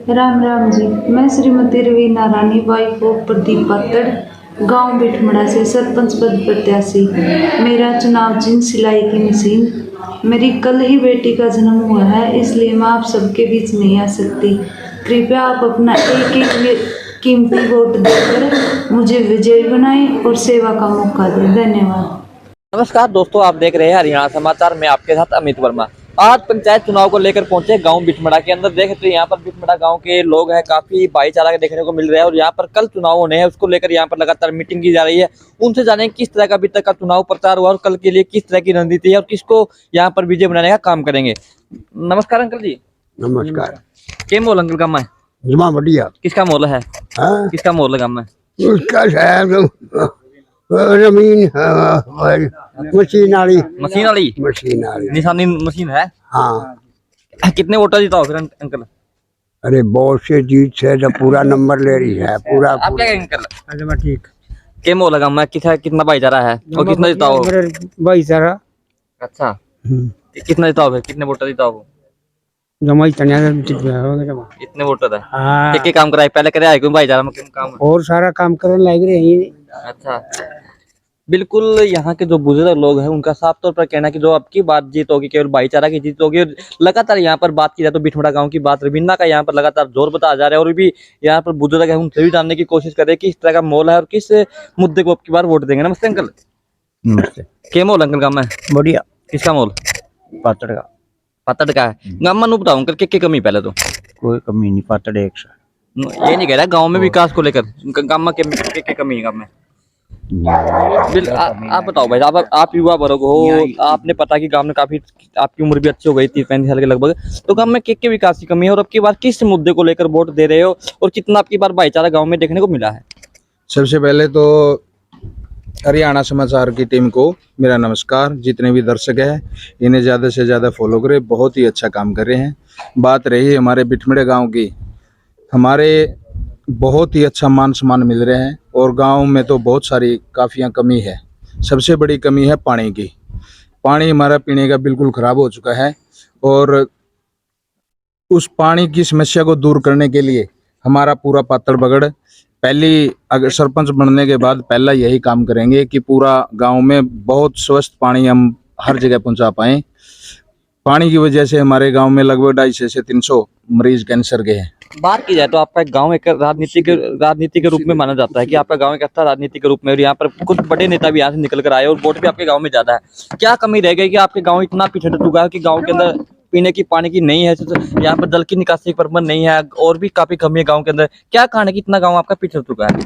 राम राम जी। मैं श्रीमती रवीना रानी, wife of Pradeep पातड़, गांव बिठमड़ा से सरपंच पद प्रत्याशी। मेरा चुनाव चिन्ह सिलाई की मशीन। मेरी कल ही बेटी का जन्म हुआ है, इसलिए मैं आप सबके बीच नहीं आ सकती। कृपया आप अपना एक एक कीमती वोट देकर मुझे विजयी बनाएं और सेवा का मौका दें। धन्यवाद। नमस्कार दोस्तों, आप देख रहे हैं हरियाणा समाचार में आपके साथ अमित वर्मा। आज पंचायत चुनाव को लेकर पहुंचे गांव बिठमड़ा के अंदर। देख तो यहाँ पर बिठमड़ा गांव के लोग हैं, काफी भाईचारा देखने को मिल रहा है और यहाँ पर कल चुनाव होने हैं, उसको लेकर यहाँ पर लगातार मीटिंग की जा रही है। उनसे जानें किस तरह का अभी तक का चुनाव प्रचार हुआ और कल के लिए किस तरह की रणनीति है और किसको यहाँ पर विजय बनाने का काम करेंगे। नमस्कार अंकल जी। नमस्कार। क्या मोल अंकल का मैं जमा बढ़िया। किसका मोल है? हाँ? किसका मोल लगा मैं उसका शायद जमीन मशीन वाली निशानी मशीन है। हाँ। कितने वोटर जीता हो फिर अंकल? अरे बहुत से जीत से तो पूरा नंबर ले रही है पूरा। आप क्या कहेंगे अंकल? अरे ठीक। क्या मोल लगा मैं कितना भाईचारा है और कितना जीता हो? भाईचारा। अच्छा, कितना जीता हो फिर? कितने वोटर जीता हो? जमा इतने वोटर है। हाँ। क्या काम कराए पहले करे आए क्यों भाईचारा में क्यों काम? और सारा काम करने लग रहे हैं। अच्छा, बिल्कुल। यहाँ के जो बुजुर्ग लोग हैं उनका साफ तौर पर कहना है कि जो अब की बात जीत होगी केवल भाईचारा की जीत होगी। लगातार यहाँ पर बात की जाए तो बिठमड़ा गांव की बात रवीना का यहाँ पर लगातार जोर बताया जा रहा है और भी यहाँ पर बुजुर्ग है उनसे भी जानने की कोशिश करें कि इस तरह का मोल है और किस मुद्दे को अब की बार वोट देंगे। नमस्ते अंकल। नमस्ते। क्या मोल अंकल गाँव में? बढ़िया। किसका मोल? पातड़ का। पातड़ का है। गाँव में बताऊँ अंकल क्या कमी पहले तो? कोई कमी नहीं, पातड़ एक सा। ये नहीं कह रहा गाँव में विकास को लेकर गाँव में क्या कमी है गाँव में? आप बताओ भाई, आप युवा वर्ग हो, आपने पता कि गांव में काफी आपकी उम्र भी अच्छी हो गई 30-35 साल के लगभग, तो गांव में क्या विकास की कमी है और अब की बार किस मुद्दे को लेकर वोट दे रहे हो और कितना आपकी बार भाईचारा गांव में देखने को मिला है? सबसे पहले तो हरियाणा समाचार की टीम को मेरा नमस्कार। जितने भी दर्शक हैं इन्हें ज़्यादा से ज़्यादा फॉलो करें, बहुत ही अच्छा काम कर रहे हैं। बात रही हमारे बिठमड़े गाँव की, हमारे बहुत ही अच्छा मान सम्मान मिल रहे हैं और गांव में तो बहुत सारी काफ़ियाँ कमी है। सबसे बड़ी कमी है पानी की। पानी हमारा पीने का बिल्कुल ख़राब हो चुका है और उस पानी की समस्या को दूर करने के लिए हमारा पूरा पातड़ बगड़ पहली अगर सरपंच बनने के बाद पहला यही काम करेंगे कि पूरा गांव में बहुत स्वस्थ पानी हम हर जगह पहुंचा पाएँ। पानी की वजह से हमारे गांव में लगभग 250 से 300 मरीज कैंसर के हैं। बात की जाए तो आपका गांव एक राजनीति के रूप में माना जाता है कि आपका गांव एक अच्छा राजनीति के रूप में और यहाँ पर कुछ बड़े नेता भी यहाँ से निकल कर आए और वोट भी आपके गांव में ज्यादा है। क्या कमी रह गई कि आपके गांव इतना पिछड़ चुका है कि गांव के अंदर पीने की पानी की नहीं है, यहाँ पर जल की निकासी प्रबंध नहीं है और भी काफी कमी है गाँव के अंदर? क्या कारण है कि इतना गाँव आपका पिछड़ चुका है?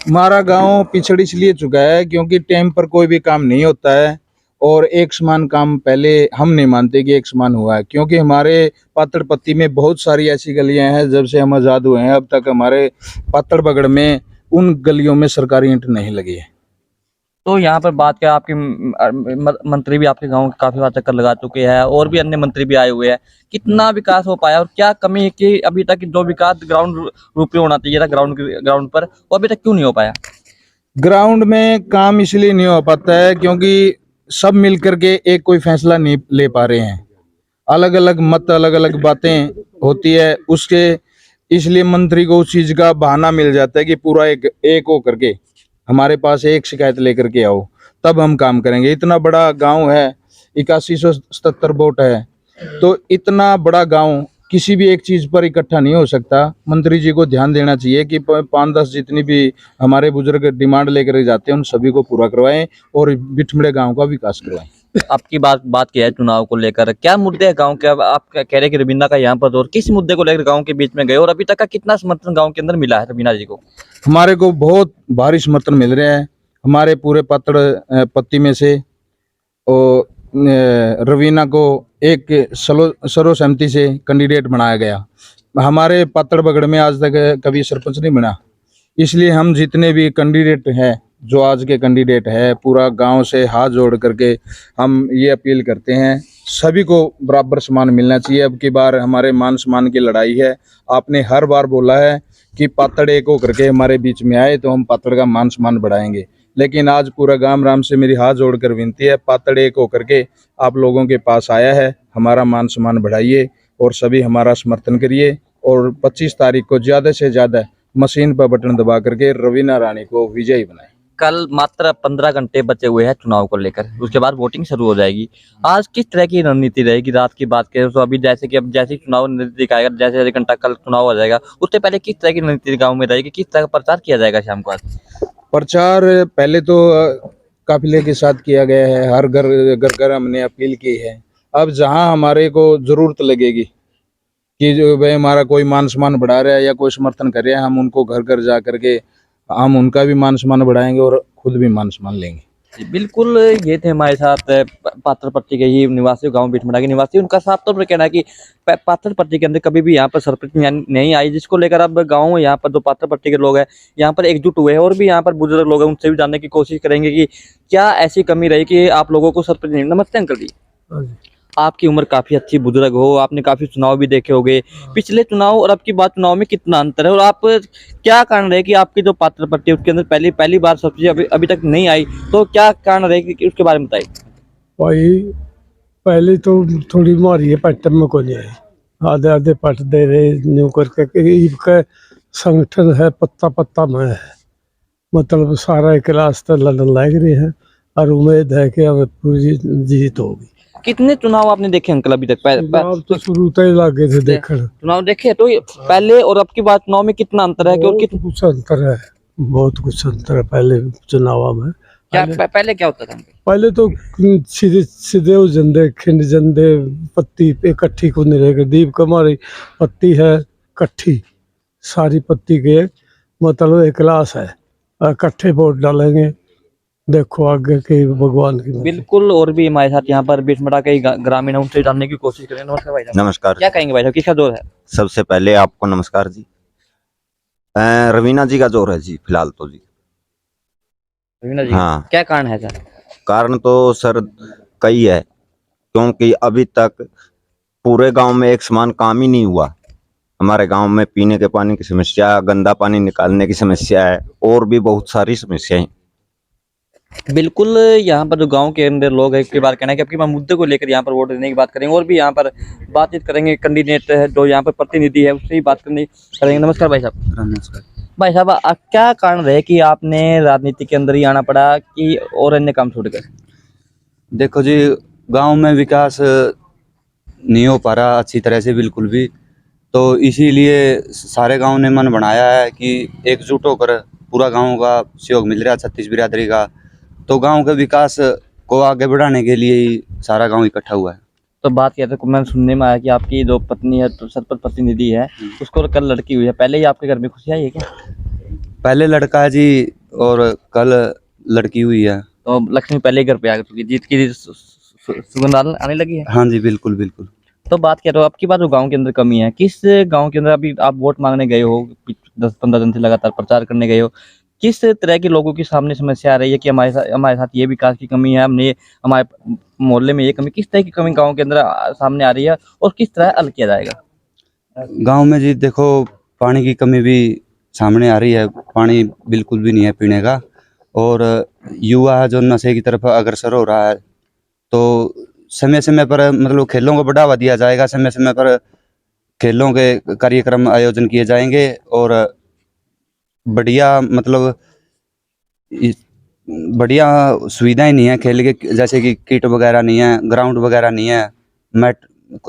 हमारा गाँव पिछड़ इसलिए चुका है क्योंकि टाइम पर कोई भी काम नहीं होता है और एक समान काम पहले हम नहीं मानते कि एक समान हुआ है, क्योंकि हमारे पातड़ पत्ती में बहुत सारी ऐसी गलियां हैं जब से हम आज़ाद हुए हैं अब तक हमारे पातड़ बगड़ में उन गलियों में सरकारी ईंट नहीं लगी है। तो यहाँ पर बात क्या, आपके मंत्री भी आपके गांव काफी बार चक्कर लगा चुके हैं और भी अन्य मंत्री भी आए हुए हैं। कितना विकास हो पाया और क्या कमी है कि अभी तक जो विकास ग्राउंड रूप में होना चाहिए था ग्राउंड पर वो अभी तक क्यों नहीं हो पाया? ग्राउंड में काम इसलिए नहीं हो पाता है क्योंकि सब मिल करके एक कोई फैसला नहीं ले पा रहे हैं। अलग अलग मत, अलग अलग बातें होती है उसके, इसलिए मंत्री को उस चीज का बहाना मिल जाता है कि पूरा एक हो करके हमारे पास एक शिकायत लेकर के आओ तब हम काम करेंगे। इतना बड़ा गांव है, 8177 वोट है, तो इतना बड़ा गांव किसी भी एक चीज पर इकट्ठा नहीं हो सकता। मंत्री जी को ध्यान देना चाहिए कि 5-10 जितनी भी हमारे बुजुर्ग डिमांड लेकर जाते हैं उन सभी को पूरा करवाएं और बिठमड़े गांव का विकास करवाएं। आपकी बात किया है चुनाव को लेकर, क्या मुद्दे हैं गांव के? अब आप कह रहे हैं कि रवीना का यहाँ पर और किस मुद्दे को लेकर गांव के बीच में गए और अभी तक का कितना समर्थन गांव के अंदर मिला है रवीना जी को? हमारे को बहुत भारी समर्थन मिल रहे हैं। हमारे पूरे पातड़ पत्ती में से और रवीना को एक सर्वसम्मति से कैंडिडेट बनाया गया। हमारे पातड़ बगड़ में आज तक कभी सरपंच नहीं बना, इसलिए हम जितने भी कैंडिडेट हैं जो आज के कैंडिडेट है पूरा गांव से हाथ जोड़ करके हम ये अपील करते हैं सभी को बराबर सम्मान मिलना चाहिए। अब की बार हमारे मान सम्मान की लड़ाई है। आपने हर बार बोला है कि पातड़ एक होकर के हमारे बीच में आए तो हम पातड़ का मान सम्मान बढ़ाएंगे, लेकिन आज पूरा गांव राम से मेरी हाथ जोड़कर विनती है, पातड़ एक होकर के आप लोगों के पास आया है, हमारा मान सम्मान बढ़ाइए और सभी हमारा समर्थन करिए और 25 तारीख को ज़्यादा से ज़्यादा मशीन पर बटन दबा करके रवीना रानी को विजयी बनाए। कल मात्र 15 घंटे बचे हुए हैं चुनाव को लेकर, उसके बाद वोटिंग शुरू हो जाएगी। आज किस तरह की रणनीति रहेगी? रात की बात करें तो अभी जैसे कि अब जैसे ही चुनाव नजदीक आएगा, जैसे जैसे घंटा कल चुनाव हो जाएगा, उससे पहले किस तरह की रणनीति गाँव में रहेगी? किस तरह का प्रचार किया जाएगा शाम को? आज प्रचार पहले तो काफिले के साथ किया गया है, हर घर हमने अपील की है। अब जहां हमारे को जरूरत लगेगी कि जो भाई हमारा कोई मान सम्मान बढ़ा रहा है या कोई समर्थन कर रहा है, हम उनको घर घर जा करके हम उनका भी मान सम्मान बढ़ाएंगे और खुद भी मान सम्मान लेंगे। जी, बिल्कुल। ये थे हमारे साथ पाथरपट्टी के ही निवासी, गांव बिठमड़ा के निवासी। उनका साफ तौर पर कहना है कि पाथरपट्टी के अंदर कभी भी यहाँ पर सरपंच नहीं आई, जिसको लेकर अब गांव, यहाँ पर जो पाथरपट्टी के लोग हैं यहाँ पर एकजुट हुए हैं और भी यहाँ पर बुजुर्ग लोग हैं, उनसे भी जानने की कोशिश करेंगे कि क्या ऐसी कमी रही कि आप लोगों को सरपंच नहीं। नमस्ते अंकल जी, आपकी उम्र काफी अच्छी, बुजुर्ग हो, आपने काफी चुनाव भी देखे होंगे। पिछले चुनाव और अब की बात चुनाव में कितना अंतर है, और आप क्या कारण रहे कि आपकी जो पाथरपट्टी उसके अंदर पहली बार सब्जी अभी तक नहीं आई, तो क्या कारण रहे कि उसके बारे में बताइए। भाई पहले तो थोड़ी मारी है पट्ट में को नहीं आई, आधे आधे पट दे रहे न्यू करके। इनका संगठन है पत्ता पत्ता में है, मतलब सारा क्लास तो लड़न लग रही है और उम्मीद है कि हमें पूरी जीत होगी। कितने चुनाव आपने देखे अंकल अभी तक? चुनाव तो शुरू से ही लागे थे देखने। चुनाव देखे तो पहले और अब की बात चुनाव में कितना अंतर है? बहुत कुछ अंतर है, बहुत कुछ अंतर है पहले चुनाव में। पहले क्या होता था? पहले तो सीधे सीधे जंदे खिंड जंदे पत्ती इकट्ठी को नहीं रहेगी। दीप कमारी पत्ती है इकट्ठी, सारी पत्ती के मतलब एक क्लास है, इकट्ठे वोट डालेंगे। देखो आगे के भगवान की। बिल्कुल। और भी हमारे साथ यहाँ पर बिठमड़ा के ग्रामीण है, उनसे जानने की कोशिश करें। नमस्कार भाई साहब। नमस्कार। क्या कहेंगे भाई साहब, किसका जोर है? सबसे पहले आपको नमस्कार जी। रवीना जी का जोर है जी फिलहाल तो जी। रवीना जी, हाँ। क्या कारण है सर? कारण तो सर कई है, क्योंकि अभी तक पूरे गांव में एक समान काम ही नहीं हुआ। हमारे गांव में पीने के पानी की समस्या, गंदा पानी निकालने की समस्या है और भी बहुत सारी समस्याएं। बिल्कुल। यहाँ पर जो गांव के अंदर लोग हैं, इसके बार कहना है कि आपके मुद्दे को लेकर यहाँ पर वोट देने की बात करेंगे और भी यहाँ पर बातचीत करेंगे। कैंडिडेट है जो यहाँ पर प्रतिनिधि है, उससे ही बात करेंगे। नमस्कार भाई साहब। नमस्कार। भाई साहब, क्या कारण रहे कि आपने राजनीति के अंदर ही आना पड़ा कि और अन्य काम छोड़कर? देखो जी, गांव में विकास नहीं हो पा रहा अच्छी तरह से बिल्कुल भी, तो इसीलिए सारे गांव ने मन बनाया है कि एकजुट होकर पूरा गांव का सहयोग मिल रहा है छत्तीस बिरादरी का, तो गांव के विकास को आगे बढ़ाने के लिए ही सारा गांव इकट्ठा हुआ है। तो बात किया तो मैंने सुनने में आया कि आपकी जो पत्नी है, तो सरपंच प्रतिनिधि है, उसको कल लड़की हुई है। पहले ही आपके घर में खुशी आई है क्या? पहले लड़का है जी और कल लड़की हुई है। तो लक्ष्मी पहले ही घर पे आ चुकी, जीत की सुगंध आने लगी है। हाँ जी, बिल्कुल बिल्कुल। तो बात किया तो आपकी बात जो गांव के अंदर कमी है, किस गांव के अंदर अभी आप वोट मांगने गए हो, 10-15 दिन से लगातार प्रचार करने गए हो, किस तरह के लोगों के सामने समस्या आ रही है कि हमारे साथ ये विकास की कमी है, हमने हमारे मोहल्ले में ये कमी, किस तरह की कमी गांव के अंदर सामने आ रही है और किस तरह हल किया जाएगा? गांव में जी देखो, पानी की कमी भी सामने आ रही है, पानी बिल्कुल भी नहीं है पीने का, और युवा है जो नशे की तरफ अग्रसर हो रहा है। तो समय समय पर मतलब खेलों को बढ़ावा दिया जाएगा, समय समय पर खेलों के कार्यक्रम आयोजन किए जाएंगे और बढ़िया मतलब बढ़िया सुविधाएं नहीं है खेल के, जैसे कि किट वगैरह नहीं है, ग्राउंड वगैरह नहीं है, मैट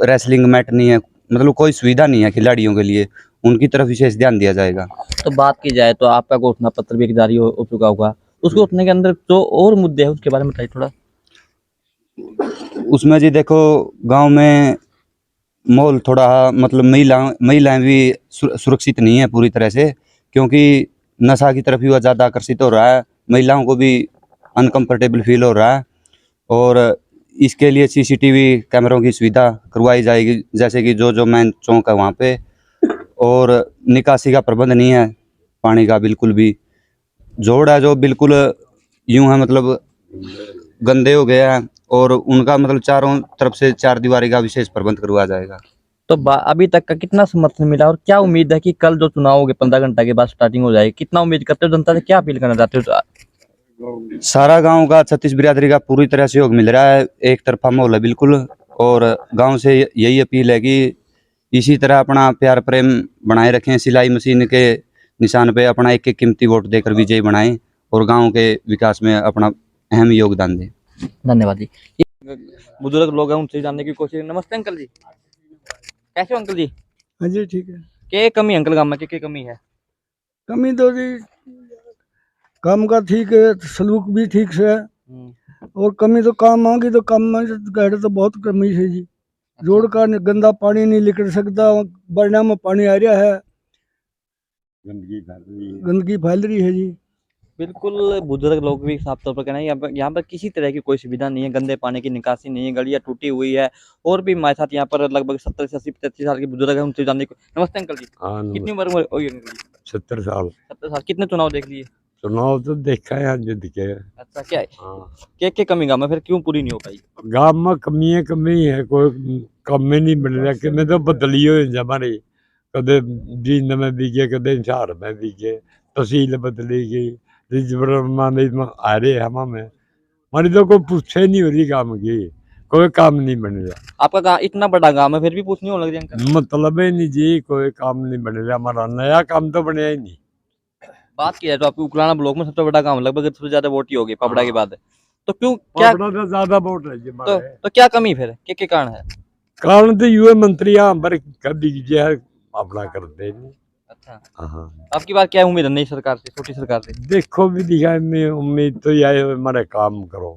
रेसलिंग मैट नहीं है, मतलब कोई सुविधा नहीं है खिलाड़ियों के लिए, उनकी तरफ विशेष ध्यान दिया जाएगा। तो बात की जाए तो आपका घोषणा पत्र भी जारी हो चुका होगा, उसको उठने के अंदर जो और मुद्दे हैं उसके बारे में बताइए थोड़ा। उसमें जी देखो, गांव में माहौल थोड़ा मतलब महिलाएं भी सुरक्षित नहीं है पूरी तरह से, क्योंकि नशा की तरफ युवा ज़्यादा आकर्षित हो रहा है, महिलाओं को भी अनकंफर्टेबल फील हो रहा है, और इसके लिए सीसीटीवी कैमरों की सुविधा करवाई जाएगी, जैसे कि जो मेन चौक है वहाँ पे, और निकासी का प्रबंध नहीं है पानी का बिल्कुल भी, जोड़ है जो बिल्कुल यूँ है मतलब गंदे हो गए हैं, और उनका मतलब चारों तरफ से चार दीवारी का विशेष प्रबंध करवाया जाएगा। तो अभी तक का कितना समर्थन मिला और क्या उम्मीद है कि कल जो चुनाव होंगे 15 घंटा के बाद स्टार्टिंग हो जाएगी, कितना उम्मीद करते हो, जनता से क्या अपील करना चाहते हो? सारा गांव का छत्तीस बिरादरी का पूरी तरह सहयोग मिल रहा है, एक तरफा माहौल है बिल्कुल, और गांव से यही अपील है कि इसी तरह अपना प्यार प्रेम बनाए रखें, सिलाई मशीन के निशान पे अपना एक एक कीमती वोट देकर विजयी बनाएं और गांव के विकास में अपना अहम योगदान दें। धन्यवाद जी। ये बुजुर्ग लोग हैं उनसे जानने की कोशिश। नमस्ते अंकल जी, कैसे हो अंकल जी? हाँ जी ठीक है। क्या कमी है अंकल गाँव में, क्या कमी है? कमी तो जी काम का ठीक है, सलूक भी ठीक से है, और कमी तो काम आगी तो काम में गहरे तो बहुत कमी है जी। रोड का गंदा पानी नहीं निकल सकता, बढ़िया में पानी आ रहा है, गंदगी फैल रही है जी। बिल्कुल, बुजुर्ग लोग भी साफ तौर पर कहना है यहाँ पर किसी तरह की कोई सुविधा नहीं है, गंदे पानी की निकासी नहीं है, गलियाँ टूटी हुई है। और भी हमारे साथ यहाँ पर लगभग 70 से 80 85 साल के बुजुर्ग हैं, उनसे जानने को। नमस्ते अंकल जी, कितनी उम्र हुई अंकल जी? 70 साल 70 साल। कितने चुनाव देख लिए? चुनाव तो देखा है आज दिखे। अच्छा, क्या है क्या कमी गाँव में फिर क्यों पूरी नहीं हो पाई? गाँव में कमी है, कोई कम ही नहीं बन रहा कि मैं तो बदली हो हमारी, कदे जींद में बीगे, कदे हिसार में बीगे, तहसील बदली गई, रिजवर्मा में आ रहे हम में हमारी तो कोई पूछे नहीं हो रही काम की, कोई काम नहीं बन रहा। आपका गाँव इतना बड़ा गाँव है फिर भी पूछ नहीं होने लग रही अंकल? मतलब ही नहीं जी, कोई काम नहीं बन रहा, हमारा नया काम तो बनया ही नहीं। बात की है तो आपके उकलाना ब्लॉक में सबसे बड़ा गाँव, लगभग सबसे ज्यादा वोट ही होगी पापड़ा के बाद, तो क्यों क्या तो ज्यादा वोट है जी हमारे। तो क्या कमी फिर, क्या कारण है? कारण तो युवा मंत्री यहाँ पर कभी जो है अपना करते नहीं। अच्छा, हाँ आपकी बात क्या उम्मीद है नई सरकार से, छोटी सरकार से? देखो भी दिखाए में उम्मीद तो यही है, हमारे काम करो।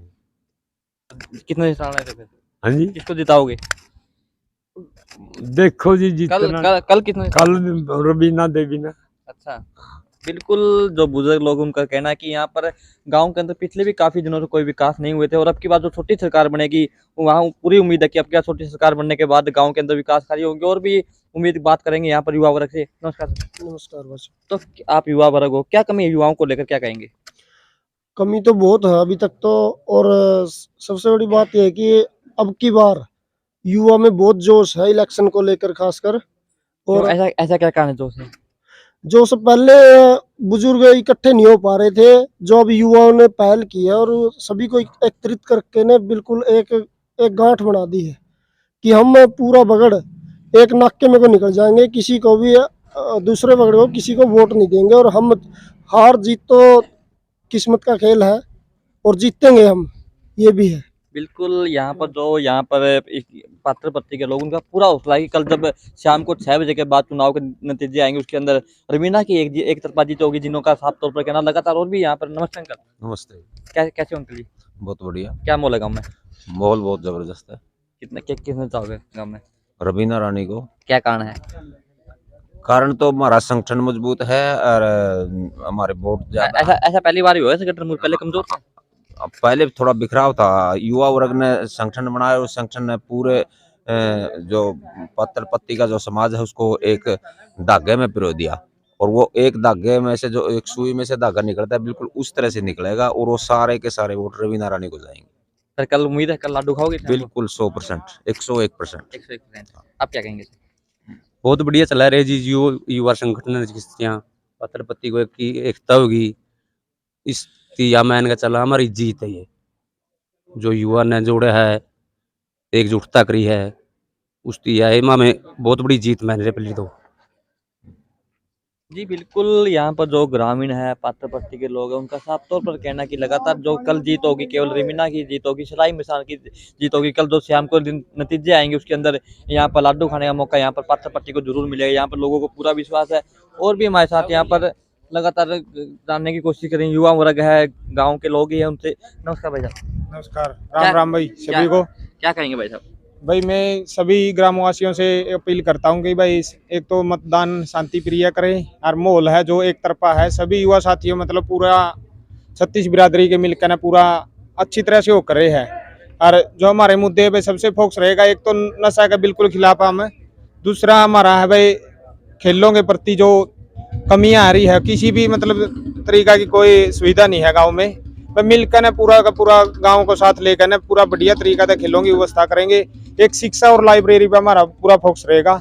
कितने साल है फिर? हाँ जी किसको जिताओगे? देखो जी कल जितना कल कितने? कल रवीना देवी ना। अच्छा, बिल्कुल, जो बुजुर्ग लोग उनका कहना है कि यहाँ पर गांव के अंदर पिछले भी काफी दिनों से कोई विकास नहीं हुए थे, और अब की बात जो छोटी सरकार बनेगी वहाँ पूरी उम्मीद है कि अब क्या छोटी सरकार बनने के बाद गांव के अंदर विकास कार्य होंगे। और भी उम्मीद बात करेंगे यहाँ पर युवा वर्ग से। नमस्कार सर। नमस्कार बस। तो आप युवा वर्ग हो, क्या कमी है युवाओं को लेकर, क्या कहेंगे? कमी तो बहुत है अभी तक तो, और सबसे बड़ी बात यह है कि अब की बार युवा में बहुत जोश है इलेक्शन को लेकर खासकर। और और ऐसा क्या कारण है जोश है? जो सब पहले बुजुर्ग इकट्ठे नहीं हो पा रहे थे, जो अब युवाओं ने पहल की है और सभी को एकत्रित करके ने बिल्कुल एक गांठ बना दी है कि हम पूरा बगड़ एक नाके में को निकल जाएंगे, किसी को भी दूसरे बगड़ को किसी को वोट नहीं देंगे, और हम हार जीत तो किस्मत का खेल है और जीतेंगे हम, ये भी है। बिल्कुल, यहाँ पर पात्र पत्ती के लोग, उनका पूरा हौसला है कि कल जब शाम को 6 बजे के बाद चुनाव के नतीजे आएंगे उसके अंदर रवीना की एक तरफा जीत होगी, जिन्हों का साफ तौर पर कहना लगातार। और भी यहाँ पर नमस्ते अंकल। नमस्ते। कैसे हो अंकल जी? बहुत बढ़िया, क्या माहौल है गाँव में? माहौल बहुत जबरदस्त है। किसने चाहोगे गाँव में? रवीना रानी को। क्या कारण है? कारण तो हमारा संगठन मजबूत है और हमारे वोट ज्यादा। ऐसा पहली बार ही हुआ है संगठन पहले कमजोर था? पहले थोड़ा बिखराव था, युवा वर्ग ने संगठन बनाया और संगठन ने पूरे जो पत्थर पत्ती का जो समाज है उसको एक धागे में पिरो दिया, और वो एक धागे में से जो एक सुई में से धागा निकलता है बिल्कुल उस तरह से निकलेगा, और वो सारे के सारे वोट रवीना रानी को जाएंगे। सर कल उम्मीद है कल लाडू खाओगे? बिल्कुल 100%, 101%। 101%। आप क्या कहेंगे? बहुत बढ़िया चला रहे जी युवा संगठन यहाँ पत्थर पत्ती को एकता होगी, इस या मैन का चला हमारी जीत है। ये जो युवा ने जोड़े है, एकजुटता करी है, उसकी एमा में बहुत बड़ी जीत मैंने पहली तो। जी बिल्कुल, यहाँ पर जो ग्रामीण है पात्र पट्टी के लोग हैं उनका साफ तौर पर कहना कि लगातार जो कल जीत होगी केवल रवीना की जीत होगी, सिलाई मिसाल की जीत होगी। कल जो शाम को नतीजे आएंगे उसके अंदर यहाँ पर लाडू खाने का मौका यहाँ पर पात्र पट्टी को जरूर मिलेगा। यहाँ पर लोगों को पूरा विश्वास है। और भी हमारे साथ यहाँ पर लगातार जानने की कोशिश करें, युवा वर्ग है, गाँव के लोग ही है, उनसे। नमस्कार भाई साहब। नमस्कार, राम राम भाई सभी को। क्या कहेंगे भाई साहब? भाई मैं सभी ग्रामवासियों से अपील करता हूं कि भाई एक तो मतदान शांति प्रिय करें, और माहौल है जो एक तरफा है, सभी युवा साथियों मतलब पूरा 36 बिरादरी के मिलकर ना पूरा अच्छी तरह से वो करे है। और जो हमारे मुद्दे पे सबसे फोकस रहेगा, एक तो नशा के बिल्कुल खिलाफ हम, दूसरा हमारा है भाई खेलों के प्रति जो कमियां आ रही है, किसी भी मतलब तरीका की कोई सुविधा नहीं है गाँव में। मिलकर न पूरा का पूरा गांव को साथ लेकर न पूरा बढ़िया तरीका से खेलों की व्यवस्था करेंगे। एक शिक्षा और लाइब्रेरी पे हमारा पूरा फोकस रहेगा।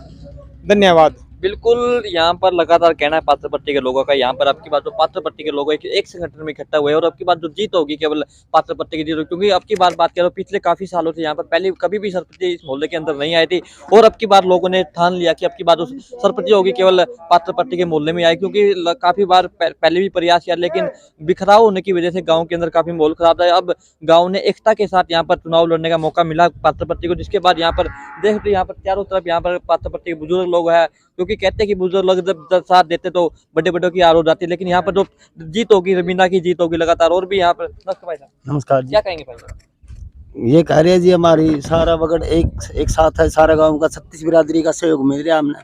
धन्यवाद। बिल्कुल, यहाँ पर लगातार कहना है पात्रपट्टी के लोगों का, यहाँ पर अब की बार जो पात्रपट्टी के लोग हैं एक संगठन में इकट्ठा हुए हैं और अब की बार जो जीत होगी केवल पात्रपट्टी की जीत होगी, क्योंकि अब की बार बात करें पिछले काफ़ी सालों से यहाँ पर पहले कभी भी सरपंच इस मोहल्ले के अंदर नहीं आई थी और अब की बार लोगों ने ठान लिया कि अब की बार जो सरपंच होगी केवल पात्रपट्टी के मोहल्ले में आई, क्योंकि काफ़ी बार पहले भी प्रयास किया लेकिन बिखराव होने की वजह से गाँव के अंदर काफ़ी माहौल खराब था। अब गाँव ने एकता के साथ यहाँ पर चुनाव लड़ने का मौका मिला पात्रपट्टी को, जिसके बाद यहाँ पर देख तो यहाँ पर चारों तरफ यहाँ पर पात्रपट्टी के बुजुर्ग लोग हैं, क्योंकि कहते हैं कि बुजुर्ग लोग जब साथ देते तो बड़े बड़ों की हार हो जाती है, लेकिन यहाँ पर जो जीत होगी रमीना की जीत होगी लगातार। और भी यहाँ पर नमस्कार भाई साहब, नमस्कार जी। क्या कहेंगे भाई साहब? ये कह रहे हैं जी हमारी सारा बगड़ एक साथ है, सारा गांव का 36 बिरादरी का सहयोग मिल रहा है। हमने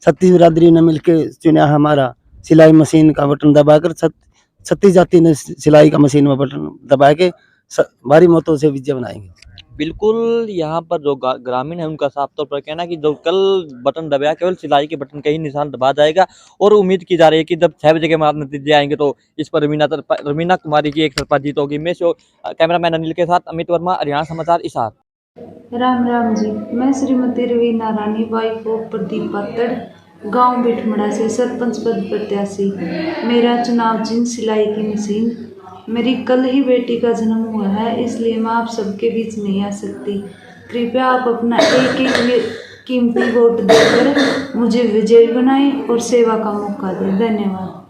36 बिरादरी ने मिलके चुना हमारा सिलाई मशीन का बटन दबाकर 36 जाति ने सिलाई का मशीन में बटन दबा के भारी मतों से विजय बनाएंगे। बिल्कुल, यहाँ पर जो ग्रामीण है उनका साफ तौर पर कहना है कि जो कल बटन दबाया केवल सिलाई के बटन का ही निशान दबा जाएगा और उम्मीद की जा रही है कि जब 6 बजे के बाद नतीजे आएंगे तो इस पर रमीना कुमारी की एक तरफा जीत होगी। मैं कैमरामैन अनिल के साथ अमित वर्मा, हरियाणा समाचार, हिसार। राम राम जी, मैं श्रीमती रवीना रानी वाइफ ऑफ प्रदीप पातड़, गांव बिठमड़ा से सरपंच पद प्रत्याशी। मेरा चुनाव चिन्ह सिलाई की मशीन। मेरी कल ही बेटी का जन्म हुआ है, इसलिए मैं आप सबके बीच नहीं आ सकती। कृपया आप अपना एक कीमती वोट देकर मुझे विजयी बनाएं और सेवा का मौका दें। धन्यवाद।